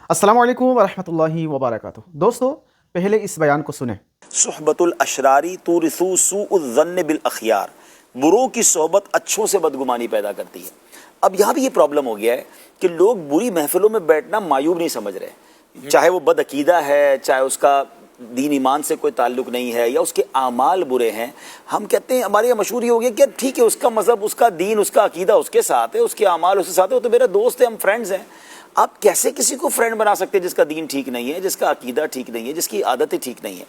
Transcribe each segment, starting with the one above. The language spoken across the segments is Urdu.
السلام علیکم ورحمۃ اللہ وبرکاتہ۔ دوستو پہلے اس بیان کو سنیں۔ صحبت الاشراری تورث سوء الظن بالاخیار، بروں کی صحبت اچھوں سے بدگمانی پیدا کرتی ہے۔ اب یہاں بھی یہ پرابلم ہو گیا ہے کہ لوگ بری محفلوں میں بیٹھنا معیوب نہیں سمجھ رہے، چاہے وہ بد عقیدہ ہے، چاہے اس کا دین ایمان سے کوئی تعلق نہیں ہے، یا اس کے اعمال برے ہیں۔ ہم کہتے ہیں، ہمارے یہاں مشہور یہ ہو گیا کہ ٹھیک ہے، اس کا مذہب، اس کا دین، اس کا عقیدہ اس کے ساتھ ہے، اس کے اعمال اس کے ساتھ ہے، وہ تو میرا دوست ہے، ہم فرینڈز ہیں۔ آپ کیسے کسی کو فرینڈ بنا سکتے ہیں جس کا دین ٹھیک نہیں ہے، جس کا عقیدہ ٹھیک نہیں ہے، جس کی عادتیں ٹھیک نہیں ہیں؟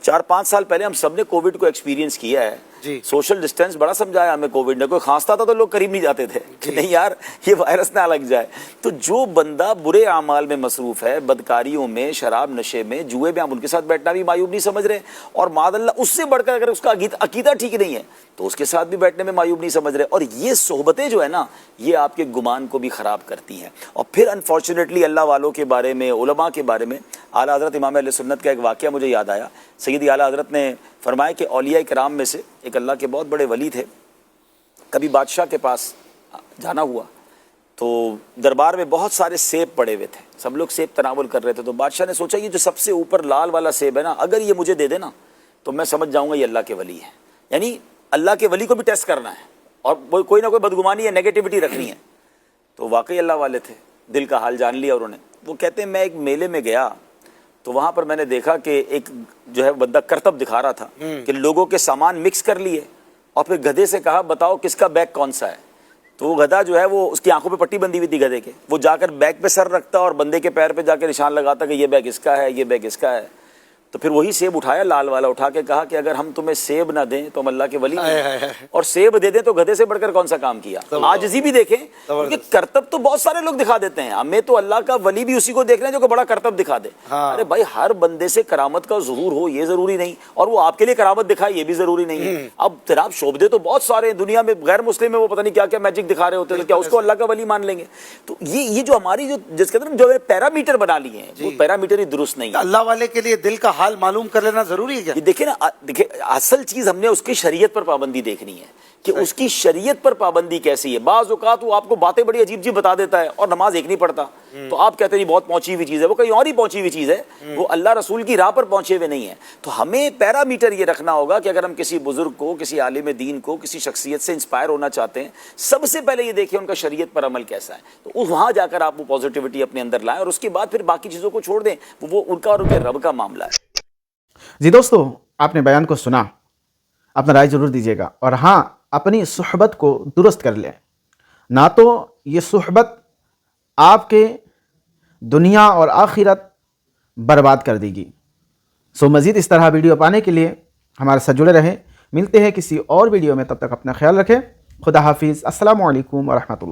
4-5 سال پہلے ہم سب نے کووڈ کو ایکسپیرینس کیا ہے جی۔ سوشل ڈسٹینس بڑا سمجھایا ہمیں کووڈ نے، کوئی کھانستا تھا تو لوگ قریب نہیں جاتے تھے کہ نہیں یار یہ وائرس نہ لگ جائے۔ تو جو بندہ برے اعمال میں مصروف ہے، بدکاریوں میں، شراب نشے میں، جوئے میں، ہم ان کے ساتھ بیٹھنا بھی معیوب نہیں سمجھ رہے، اور معاذ اللہ اس سے بڑھ کر اگر اس کا عقیدہ ٹھیک نہیں ہے تو اس کے ساتھ بھی بیٹھنے میں معیوب نہیں سمجھ رہے۔ اور یہ صحبتیں جو ہے نا، یہ آپ کے گمان کو بھی خراب کرتی ہیں۔ اور پھر انفارچونیٹلی اللہ والوں کے بارے میں، علماء کے بارے میں، اعلیٰ حضرت امام اہل سنت کا ایک واقعہ مجھے یاد آیا۔ سیدی اعلیٰ حضرت نے فرمایا کہ اولیاء کرام میں سے ایک اللہ کے بہت بڑے ولی تھے، کبھی بادشاہ کے پاس جانا ہوا تو دربار میں بہت سارے سیب پڑے ہوئے تھے، سب لوگ سیب تناول کر رہے تھے، تو بادشاہ نے سوچا یہ جو سب سے اوپر لال والا سیب ہے نا، اگر یہ مجھے دے دے نا تو میں سمجھ جاؤں گا یہ اللہ کے ولی ہے۔ یعنی اللہ کے ولی کو بھی ٹیسٹ کرنا ہے اور کوئی نہ کوئی بدگمانی یا نیگیٹیوٹی رکھنی ہے۔ تو واقعی اللہ والے تھے، دل کا حال جان لیا انہوں نے۔ وہ کہتے ہیں میں ایک میلے میں گیا تو وہاں پر میں نے دیکھا کہ ایک جو ہے بندہ کرتب دکھا رہا تھا کہ لوگوں کے سامان مکس کر لیے، اور پھر گدھے سے کہا بتاؤ کس کا بیگ کون سا ہے۔ تو وہ گدھا جو ہے وہ اس کی آنکھوں پہ پٹی بندھی ہوئی تھی گدھے کے، وہ جا کر بیگ پہ سر رکھتا اور بندے کے پیر پہ جا کے نشان لگاتا کہ یہ بیگ اس کا ہے، یہ بیگ اس کا ہے۔ تو پھر وہی سیب اٹھایا، لال والا اٹھا کے کہا کہ اگر ہم تمہیں سیب نہ دیں تو ہم اللہ کے ولی نہیں، اور سیب دے دیں تو گدھے سے بڑھ کر کون سا کام کیا۔ عاجزی بھی دیکھیں، کیونکہ کرتب تو بہت سارے لوگ دکھا دیتے ہیں، ہمیں تو اللہ کا ولی بھی اسی کو دیکھ رہے ہیں جو کہ بڑا کرتب دکھا دے۔ ارے بھائی ہر بندے سے کرامت کا ظہور ہو یہ ضروری نہیں، اور وہ آپ کے لیے کرامت دکھائے یہ بھی ضروری نہیں ہے۔ اب جناب شعبدے تو بہت سارے ہیں دنیا میں، غیر مسلم میں وہ پتہ نہیں کیا کیا میجک دکھا رہے ہوتے ہیں، کیا اس کو اللہ کا ولی مان لیں گے؟ تو یہ جو ہماری جس کے اندر جو پیرامیٹر بنا لیے ہیں وہ پیرامیٹر ہی درست نہیں ہے۔ اللہ والے کے لیے دل کا حال معلوم کر لینا ضروری ہے کیا؟ یہ دیکھیں نا، دیکھیں اصل چیز ہم نے اس کی شریعت پر پابندی دیکھنی ہے کہ اس کی شریعت پر پابندی کیسی ہے۔ بعض اوقات وہ آپ کو باتیں بڑی عجیب عجیب بتا دیتا ہے اور نماز ایک نہیں پڑھتا، تو آپ کہتے ہیں بہت پہنچی ہوئی چیز ہے، وہ کہیں اور ہی پہنچی ہوئی چیز ہے، وہ اللہ رسول کی راہ پر پہنچے ہوئے نہیں ہے۔ تو ہمیں پیرامیٹر یہ رکھنا ہوگا کہ اگر ہم کسی بزرگ کو، کسی عالم دین کو، کسی شخصیت سے انسپائر ہونا چاہتے ہیں، سب سے پہلے یہ دیکھیں ان کا شریعت پر عمل کیسا ہے، تو وہاں جا کر آپ وہ پازیٹیوٹی اپنے اندر لائیں، اور اس کے بعد پھر باقی چیزوں کو چھوڑ دیں، وہ ان کا اور ان کے رب کا معاملہ ہے۔ جی دوستو، آپ نے بیان کو سنا، اپنا رائے ضرور دیجیے گا، اور ہاں اپنی صحبت کو درست کر لیں، نہ تو یہ صحبت آپ کے دنیا اور آخرت برباد کر دے گی۔ مزید اس طرح ویڈیو پانے کے لیے ہمارے ساتھ جڑے رہیں، ملتے ہیں کسی اور ویڈیو میں، تب تک اپنا خیال رکھیں، خدا حافظ، السلام علیکم ورحمۃ اللہ۔